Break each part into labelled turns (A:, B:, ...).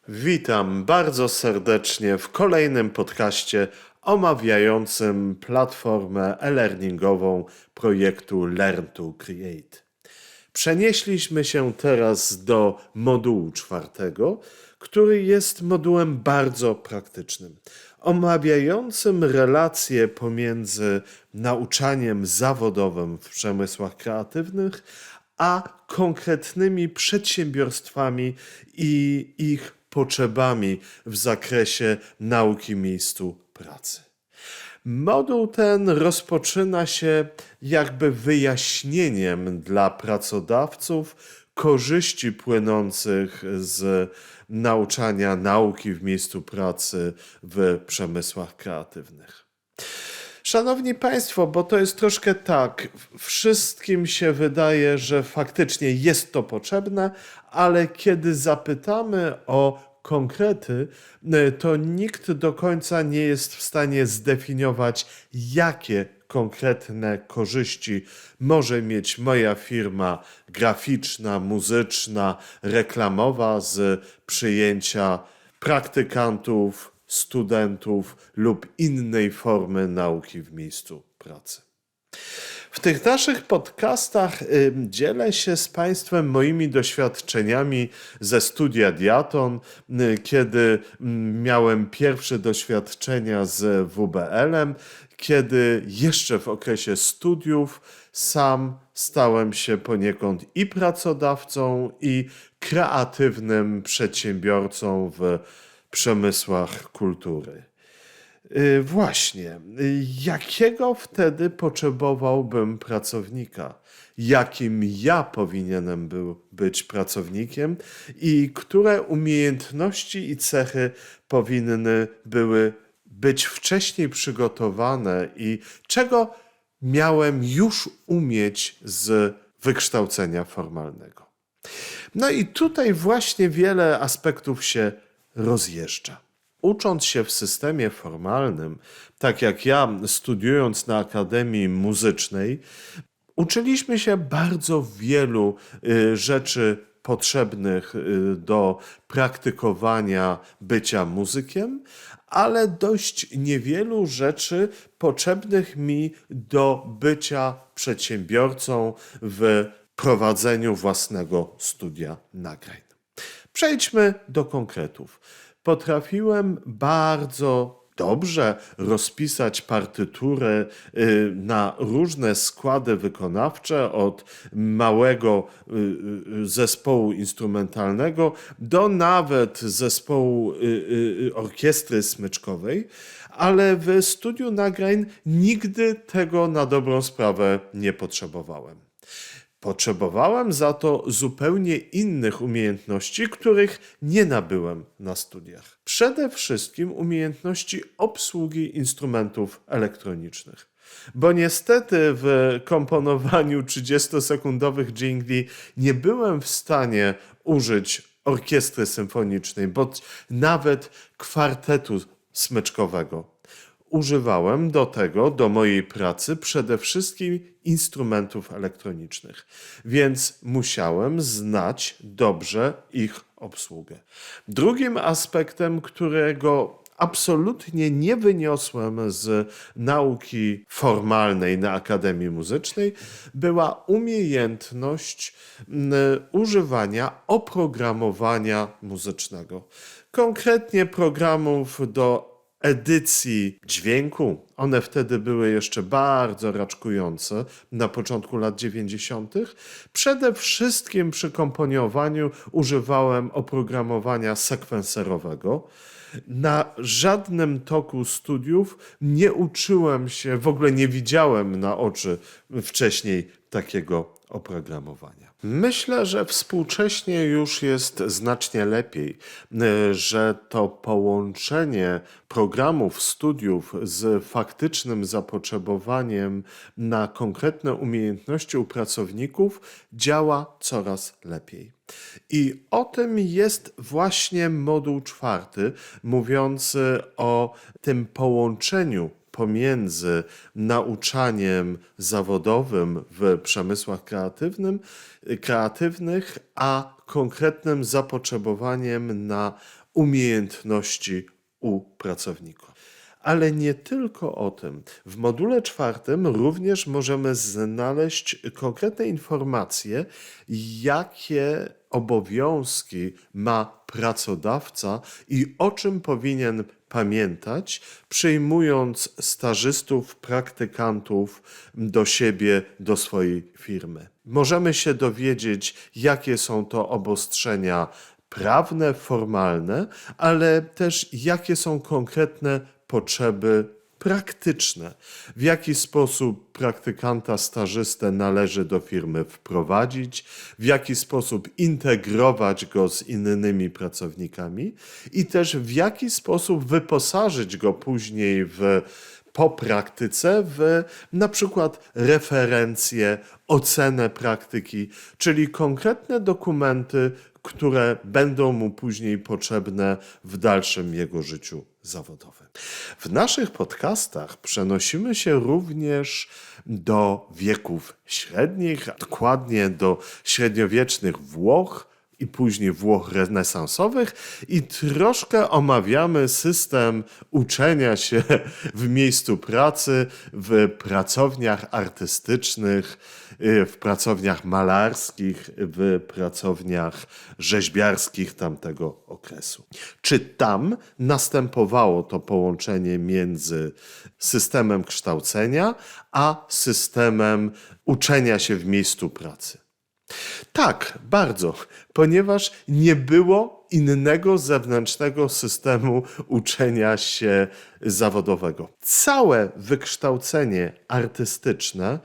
A: Witam bardzo serdecznie w kolejnym podcaście omawiającym platformę e-learningową projektu Learn to Create. Przenieśliśmy się teraz do modułu czwartego, który jest modułem bardzo praktycznym, omawiającym relacje pomiędzy nauczaniem zawodowym w przemysłach kreatywnych a konkretnymi przedsiębiorstwami i ich potrzebami w zakresie nauki miejscu pracy. Moduł ten rozpoczyna się jakby wyjaśnieniem dla pracodawców korzyści płynących z nauczania nauki w miejscu pracy w przemysłach kreatywnych. Szanowni Państwo, bo to jest troszkę tak, wszystkim się wydaje, że faktycznie jest to potrzebne, ale kiedy zapytamy o konkrety, to nikt do końca nie jest w stanie zdefiniować, jakie konkretne korzyści może mieć moja firma graficzna, muzyczna, reklamowa z przyjęcia praktykantów, studentów lub innej formy nauki w miejscu pracy. W tych naszych podcastach dzielę się z Państwem moimi doświadczeniami ze studia Diaton, kiedy miałem pierwsze doświadczenia z WBL-em, kiedy jeszcze w okresie studiów sam stałem się poniekąd i pracodawcą, i kreatywnym przedsiębiorcą w przemysłach kultury. Właśnie, jakiego wtedy potrzebowałbym pracownika? Jakim ja powinienem być pracownikiem i które umiejętności i cechy powinny były być wcześniej przygotowane i czego miałem już umieć z wykształcenia formalnego? No i tutaj właśnie wiele aspektów się rozjeżdża. Ucząc się w systemie formalnym, tak jak ja studiując na Akademii Muzycznej, uczyliśmy się bardzo wielu rzeczy potrzebnych do praktykowania bycia muzykiem, ale dość niewielu rzeczy potrzebnych mi do bycia przedsiębiorcą w prowadzeniu własnego studia nagrań. Przejdźmy do konkretów. Potrafiłem bardzo dobrze rozpisać partyturę na różne składy wykonawcze, od małego zespołu instrumentalnego do nawet zespołu orkiestry smyczkowej, ale w studiu nagrań nigdy tego na dobrą sprawę nie potrzebowałem. Potrzebowałem za to zupełnie innych umiejętności, których nie nabyłem na studiach. Przede wszystkim umiejętności obsługi instrumentów elektronicznych. Bo niestety w komponowaniu 30-sekundowych dżingli nie byłem w stanie użyć orkiestry symfonicznej, bo nawet kwartetu smyczkowego. Używałem do mojej pracy przede wszystkim instrumentów elektronicznych, więc musiałem znać dobrze ich obsługę. Drugim aspektem, którego absolutnie nie wyniosłem z nauki formalnej na Akademii Muzycznej, była umiejętność używania oprogramowania muzycznego. Konkretnie programów do edycji dźwięku. One wtedy były jeszcze bardzo raczkujące na początku lat 90. Przede wszystkim przy komponowaniu używałem oprogramowania sekwenserowego. Na żadnym toku studiów nie uczyłem się, w ogóle nie widziałem na oczy wcześniej takiego oprogramowania. Myślę, że współcześnie już jest znacznie lepiej, że to połączenie programów studiów z faktycznym zapotrzebowaniem na konkretne umiejętności u pracowników działa coraz lepiej. I o tym jest właśnie moduł czwarty, mówiący o tym połączeniu pomiędzy nauczaniem zawodowym w przemysłach kreatywnych, a konkretnym zapotrzebowaniem na umiejętności u pracowników. Ale nie tylko o tym. W module 4 również możemy znaleźć konkretne informacje, jakie obowiązki ma pracodawca i o czym powinien pamiętać, przyjmując stażystów, praktykantów do siebie, do swojej firmy. Możemy się dowiedzieć, jakie są to obostrzenia prawne, formalne, ale też jakie są konkretne potrzeby praktyczne. W jaki sposób praktykanta, stażystę należy do firmy wprowadzić, w jaki sposób integrować go z innymi pracownikami i też w jaki sposób wyposażyć go później po praktyce w na przykład referencje, ocenę praktyki, czyli konkretne dokumenty, które będą mu później potrzebne w dalszym jego życiu zawodowym. W naszych podcastach przenosimy się również do wieków średnich, dokładnie do średniowiecznych Włoch i później Włoch renesansowych i troszkę omawiamy system uczenia się w miejscu pracy, w pracowniach artystycznych, w pracowniach malarskich, w pracowniach rzeźbiarskich tamtego okresu. Czy tam następowało to połączenie między systemem kształcenia a systemem uczenia się w miejscu pracy? Tak, bardzo, ponieważ nie było innego zewnętrznego systemu uczenia się zawodowego. Całe wykształcenie artystyczne,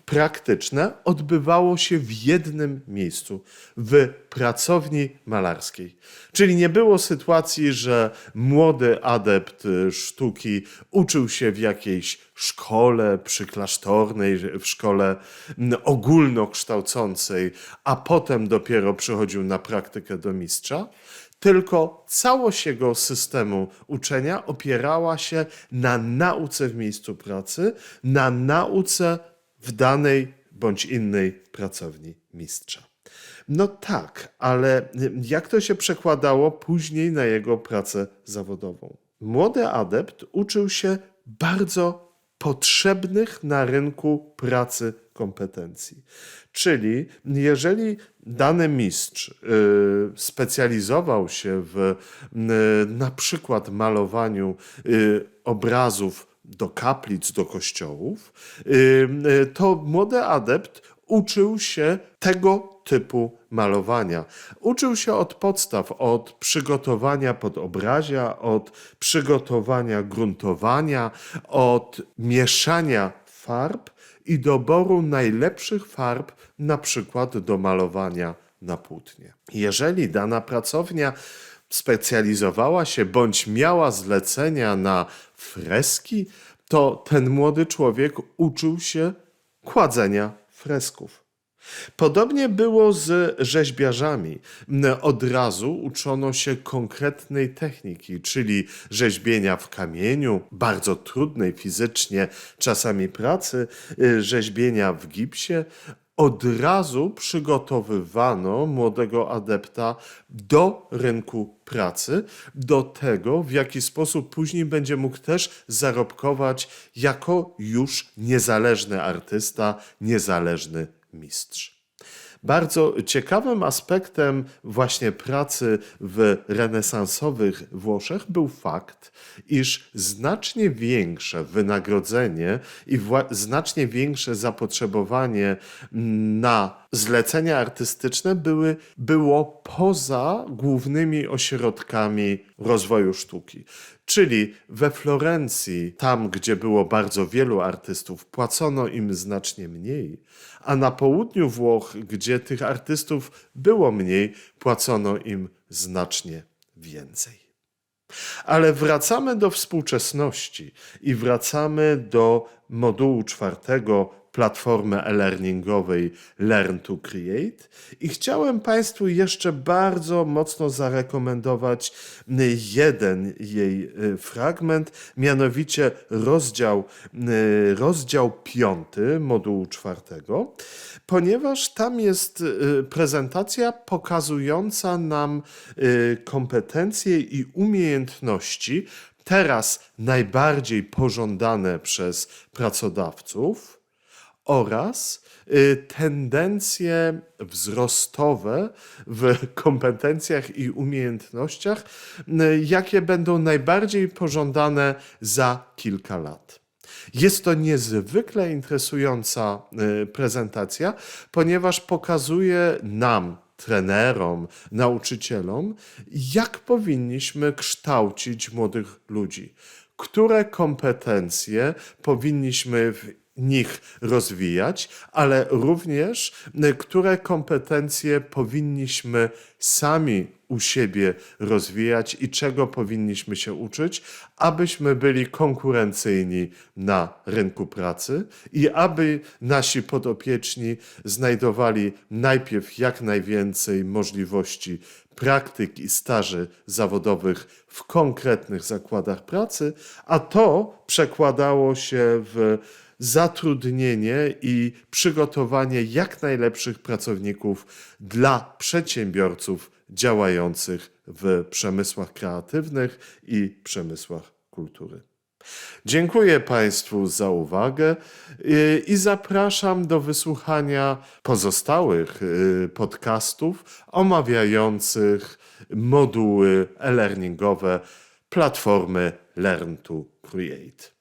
A: praktyczne odbywało się w jednym miejscu, w pracowni malarskiej. Czyli nie było sytuacji, że młody adept sztuki uczył się w jakiejś szkole przyklasztornej, w szkole ogólnokształcącej, a potem dopiero przychodził na praktykę do mistrza, tylko całość jego systemu uczenia opierała się na nauce w miejscu pracy, na nauce w danej bądź innej pracowni mistrza. No tak, ale jak to się przekładało później na jego pracę zawodową? Młody adept uczył się bardzo potrzebnych na rynku pracy kompetencji. Czyli jeżeli dany mistrz specjalizował się w na przykład malowaniu obrazów do kaplic, do kościołów, to młody adept uczył się tego typu malowania. Uczył się od podstaw, od przygotowania podobrazia, od przygotowania gruntowania, od mieszania farb i doboru najlepszych farb, na przykład do malowania na płótnie. Jeżeli dana pracownia specjalizowała się bądź miała zlecenia na freski, to ten młody człowiek uczył się kładzenia fresków. Podobnie było z rzeźbiarzami. Od razu uczono się konkretnej techniki, czyli rzeźbienia w kamieniu, bardzo trudnej fizycznie czasami pracy, rzeźbienia w gipsie. Od razu przygotowywano młodego adepta do rynku pracy, do tego, w jaki sposób później będzie mógł też zarobkować jako już niezależny artysta, niezależny mistrz. Bardzo ciekawym aspektem właśnie pracy w renesansowych Włoszech był fakt, iż znacznie większe wynagrodzenie i znacznie większe zapotrzebowanie na zlecenia artystyczne było poza głównymi ośrodkami rozwoju sztuki. Czyli we Florencji, tam gdzie było bardzo wielu artystów, płacono im znacznie mniej, a na południu Włoch, gdzie tych artystów było mniej, płacono im znacznie więcej. Ale wracamy do współczesności i wracamy do modułu 4 platformy e-learningowej Learn to Create i chciałem Państwu jeszcze bardzo mocno zarekomendować jeden jej fragment, mianowicie rozdział 5 modułu 4, ponieważ tam jest prezentacja pokazująca nam kompetencje i umiejętności, teraz najbardziej pożądane przez pracodawców, oraz tendencje wzrostowe w kompetencjach i umiejętnościach, jakie będą najbardziej pożądane za kilka lat. Jest to niezwykle interesująca prezentacja, ponieważ pokazuje nam, trenerom, nauczycielom, jak powinniśmy kształcić młodych ludzi, które kompetencje powinniśmy w nich rozwijać, ale również które kompetencje powinniśmy sami u siebie rozwijać i czego powinniśmy się uczyć, abyśmy byli konkurencyjni na rynku pracy i aby nasi podopieczni znajdowali najpierw jak najwięcej możliwości praktyk i staży zawodowych w konkretnych zakładach pracy, a to przekładało się w zatrudnienie i przygotowanie jak najlepszych pracowników dla przedsiębiorców działających w przemysłach kreatywnych i przemysłach kultury. Dziękuję Państwu za uwagę i zapraszam do wysłuchania pozostałych podcastów omawiających moduły e-learningowe platformy Learn to Create.